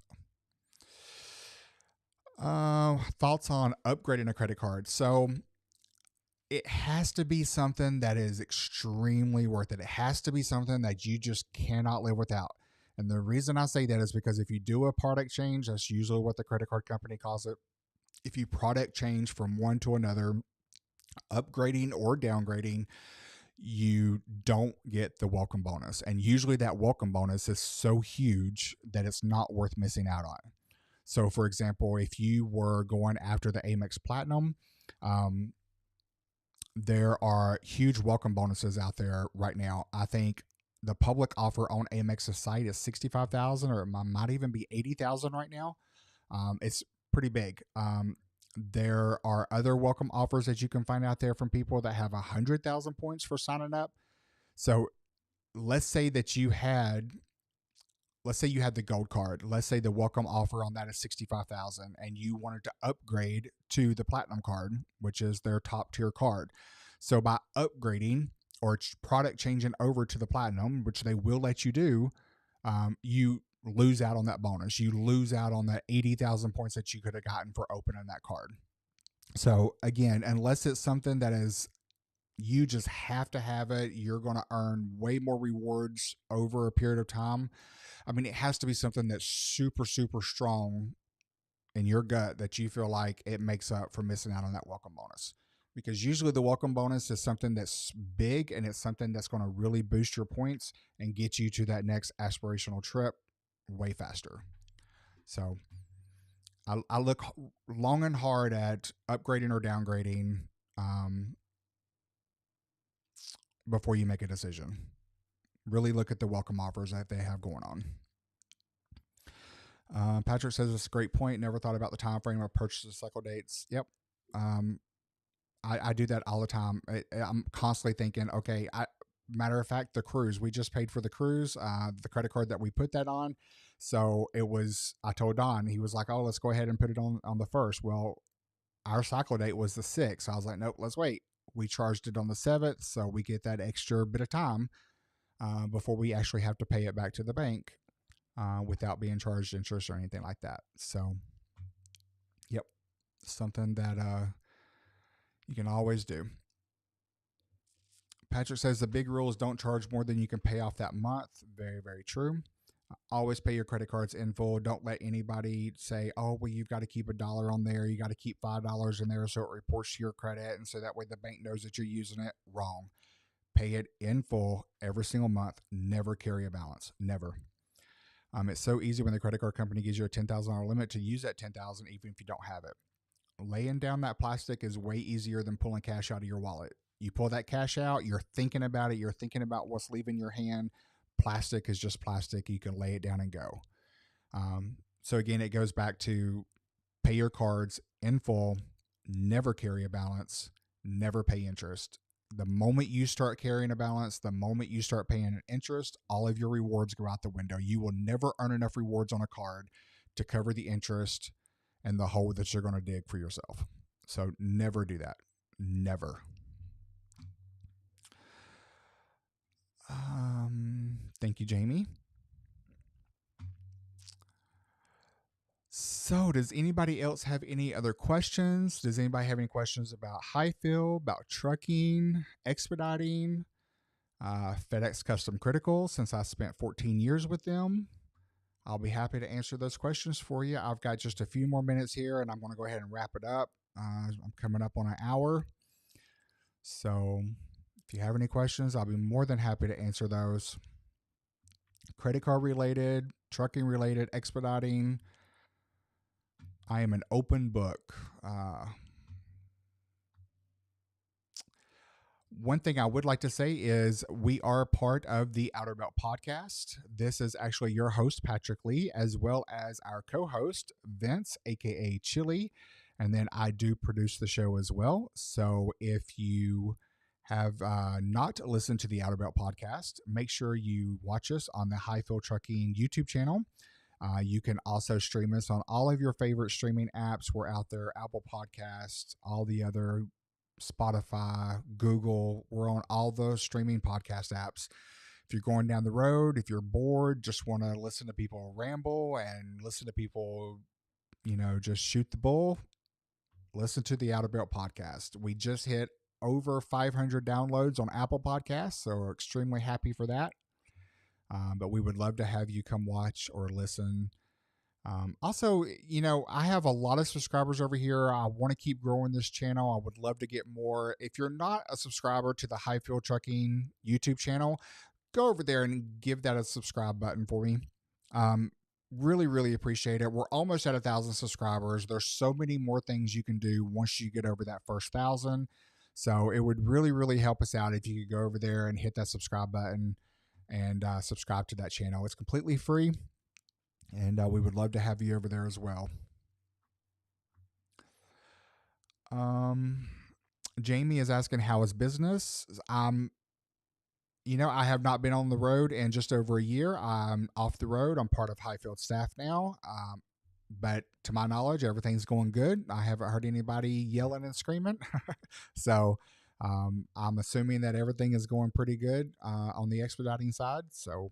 Thoughts on upgrading a credit card. So it has to be something that is extremely worth it. It has to be something that you just cannot live without. And the reason I say that is because if you do a product change, that's usually what the credit card company calls it. If you product change from one to another, upgrading or downgrading, you don't get the welcome bonus. And usually that welcome bonus is so huge that it's not worth missing out on. So, for example, if you were going after the Amex Platinum, there are huge welcome bonuses out there right now. I think the public offer on Amex's site is 65,000, or it might even be 80,000 right now. It's pretty big. There are other welcome offers that you can find out there from people that have 100,000 points for signing up. So let's say you had the gold card. Let's say the welcome offer on that is 65,000 and you wanted to upgrade to the platinum card, which is their top tier card. So by upgrading or product changing over to the platinum, which they will let you do, you lose out on that bonus. You lose out on that 80,000 points that you could have gotten for opening that card. So again, unless it's something that is you just have to have it, you're going to earn way more rewards over a period of time. I mean, it has to be something that's super, super strong in your gut that you feel like it makes up for missing out on that welcome bonus. Because usually the welcome bonus is something that's big and it's something that's going to really boost your points and get you to that next aspirational trip way faster. So I look long and hard at upgrading or downgrading before you make a decision. Really look at the welcome offers that they have going on. Patrick says it's a great point. Never thought about the time frame of purchase cycle dates. Yep. Um, I do that all the time. I'm constantly thinking, okay, matter of fact, the cruise, we just paid for the cruise, the credit card that we put that on. So it was, I told Don, he was like, oh, let's go ahead and put it on the first. Well, our cycle date was the 6th. So I was like, nope, let's wait. We charged it on the 7th. So we get that extra bit of time before we actually have to pay it back to the bank without being charged interest or anything like that. So, yep, something that you can always do. Patrick says the big rule is don't charge more than you can pay off that month. Very, very true. Always pay your credit cards in full. Don't let anybody say, oh, well, you've got to keep $1 on there. You got to keep $5 in there so it reports to your credit. And so that way the bank knows that you're using it. Wrong. Pay it in full every single month. Never carry a balance. Never. It's so easy when the credit card company gives you a $10,000 limit to use that $10,000 even if you don't have it. Laying down that plastic is way easier than pulling cash out of your wallet. You pull that cash out, you're thinking about it, you're thinking about what's leaving your hand. Plastic is just plastic. You can lay it down and go. So again, it goes back to pay your cards in full, never carry a balance, never pay interest. The moment you start carrying a balance, the moment you start paying an interest, all of your rewards go out the window. You will never earn enough rewards on a card to cover the interest and the hole that you're going to dig for yourself. So never do that. Never. Thank you, Jamie. So, does anybody else have any other questions? Does anybody have any questions about Highfield, about trucking, expediting, FedEx Custom Critical? Since I spent 14 years with them, I'll be happy to answer those questions for you. I've got just a few more minutes here, and I'm going to go ahead and wrap it up. I'm coming up on an hour. So, if you have any questions, I'll be more than happy to answer those. Credit card related, trucking related, expediting. I am an open book. One thing I would like to say is we are part of the Outer Belt podcast. This is actually your host, Patrick Lee, as well as our co host, Vince, aka Chili. And then I do produce the show as well. So if you have not listened to the Outer Belt podcast, make sure you watch us on the Highfield Trucking YouTube channel. You can also stream us on all of your favorite streaming apps. We're out there, Apple Podcasts, all the other Spotify, Google. We're on all those streaming podcast apps. If you're going down the road, if you're bored, just want to listen to people ramble and listen to people, just shoot the bull, listen to the Outer Belt podcast. We just hit over 500 downloads on Apple Podcasts, so we're extremely happy for that. But we would love to have you come watch or listen. Also, I have a lot of subscribers over here. I want to keep growing this channel. I would love to get more. If you're not a subscriber to the Highfield Trucking YouTube channel, go over there and give that a subscribe button for me. Really, really appreciate it. We're almost at 1,000 subscribers. There's so many more things you can do once you get over that first 1,000. So it would really, really help us out if you could go over there and hit that subscribe button and subscribe to that channel. It's completely free, and we would love to have you over there as well. Jamie is asking, how is business? I have not been on the road in just over a year. I'm off the road. I'm part of Highfield staff now. But to my knowledge, everything's going good. I haven't heard anybody yelling and screaming. So I'm assuming that everything is going pretty good on the expediting side. So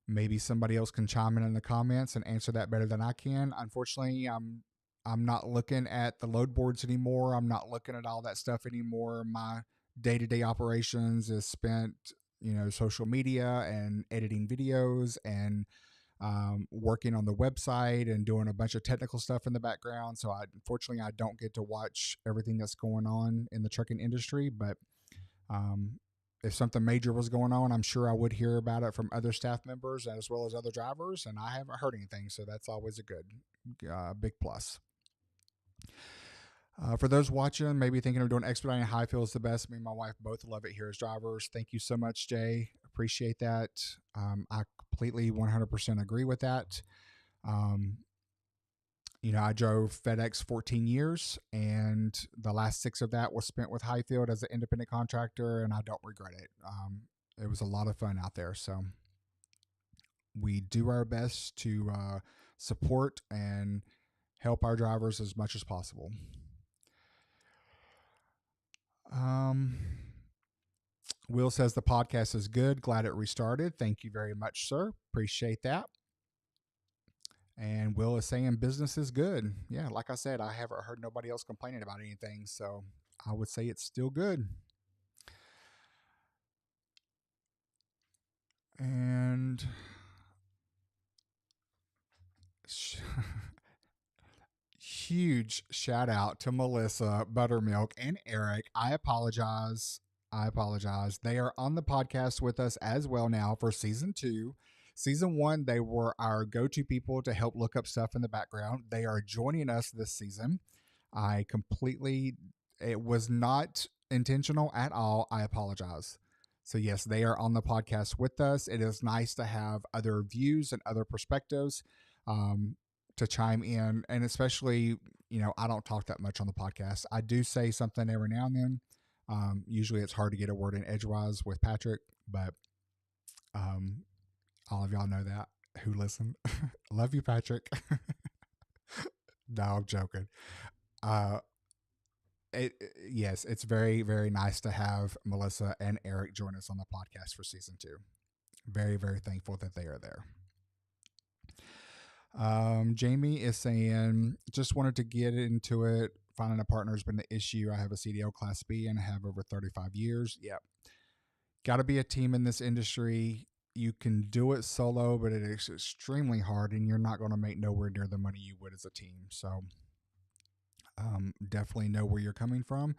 maybe somebody else can chime in the comments and answer that better than I can. Unfortunately, I'm not looking at the load boards anymore. I'm not looking at all that stuff anymore. My day-to-day operations is spent, social media and editing videos and working on the website and doing a bunch of technical stuff in the background. So unfortunately, I don't get to watch everything that's going on in the trucking industry. But if something major was going on, I'm sure I would hear about it from other staff members as well as other drivers. And I haven't heard anything. So that's always a good, big plus. For those watching, maybe thinking of doing expediting, Highfield is the best. Me and my wife both love it here as drivers. Thank you so much, Jay. Appreciate that. I completely 100% agree with that. Um, I drove FedEx 14 years, and the last 6 of that was spent with Highfield as an independent contractor, and I don't regret it. It was a lot of fun out there. So we do our best to support and help our drivers as much as possible. Um, Will says the podcast is good. Glad it restarted. Thank you very much, sir. Appreciate that. And Will is saying business is good. Yeah, like I said, I haven't heard nobody else complaining about anything. So I would say it's still good. And huge shout out to Melissa, Buttermilk, and Eric. I apologize. I apologize. They are on the podcast with us as well now for season 2. Season 1, they were our go to people to help look up stuff in the background. They are joining us this season. It was not intentional at all. I apologize. So, yes, they are on the podcast with us. It is nice to have other views and other perspectives. To chime in, and especially, I don't talk that much on the podcast. I do say something every now and then. Usually it's hard to get a word in edgewise with Patrick, but all of y'all know that who listen. Love you, Patrick. No, I'm joking. Uh, yes, it's very, very nice to have Melissa and Eric join us on the podcast for season 2. Very, very thankful that they are there. Jamie is saying, just wanted to get into it. Finding a partner has been the issue. I have a CDL Class B and I have over 35 years. Yep. Got to be a team in this industry. You can do it solo, but it is extremely hard, and you're not going to make nowhere near the money you would as a team. So definitely know where you're coming from.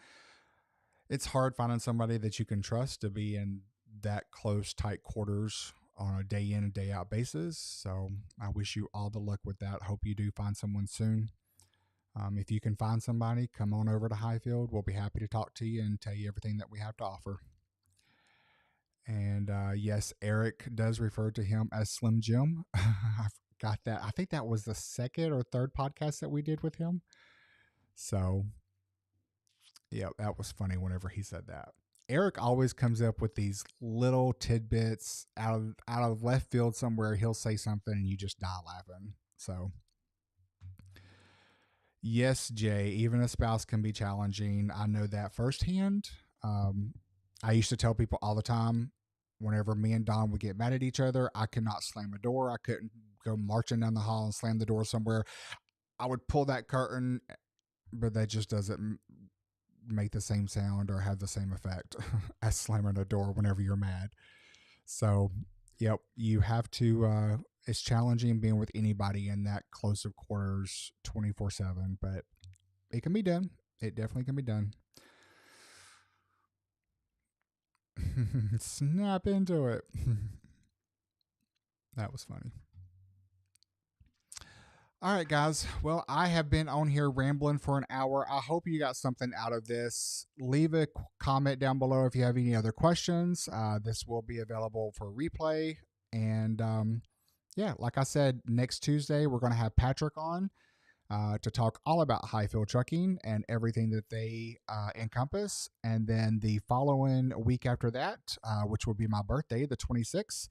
It's hard finding somebody that you can trust to be in that close, tight quarters on a day in and day out basis. So I wish you all the luck with that. Hope you do find someone soon. If you can find somebody, come on over to Highfield. We'll be happy to talk to you and tell you everything that we have to offer. And yes, Eric does refer to him as Slim Jim. I got that. I think that was the second or third podcast that we did with him. So yeah, that was funny whenever he said that. Eric always comes up with these little tidbits out of left field somewhere. He'll say something and you just die laughing. So yes, Jay, even a spouse can be challenging. I know that firsthand. I used to tell people all the time, whenever me and Don would get mad at each other, I could not slam a door. I couldn't go marching down the hall and slam the door somewhere. I would pull that curtain, but that just doesn't make the same sound or have the same effect as slamming a door whenever you're mad. So, yep, you have to. It's challenging being with anybody in that close of quarters 24/7, but it can be done. It definitely can be done. Snap into it. That was funny. All right, guys. Well, I have been on here rambling for an hour. I hope you got something out of this. Leave a comment down below if you have any other questions. This will be available for replay. And yeah, like I said, next Tuesday, we're going to have Patrick on to talk all about Highfield trucking and everything that they encompass. And then the following week after that, which will be my birthday, the 26th,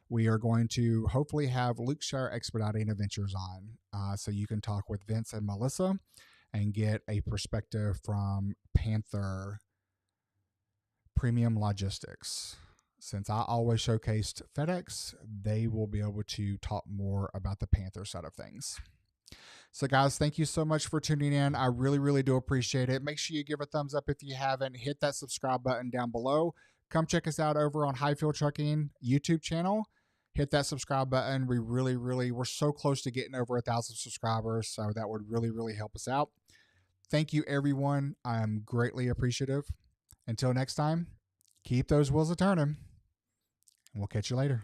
we are going to hopefully have Luke's Expediting Adventures on, so you can talk with Vince and Melissa and get a perspective from Panther Premium Logistics. Since I always showcased FedEx, they will be able to talk more about the Panther side of things. So, guys, thank you so much for tuning in. I really, really do appreciate it. Make sure you give a thumbs up if you haven't. Hit that subscribe button down below. Come check us out over on Highfield Trucking YouTube channel. Hit that subscribe button. We're so close to getting over 1,000 subscribers, so that would really, really help us out. Thank you, everyone. I am greatly appreciative. Until next time, keep those wheels a turning. We'll catch you later.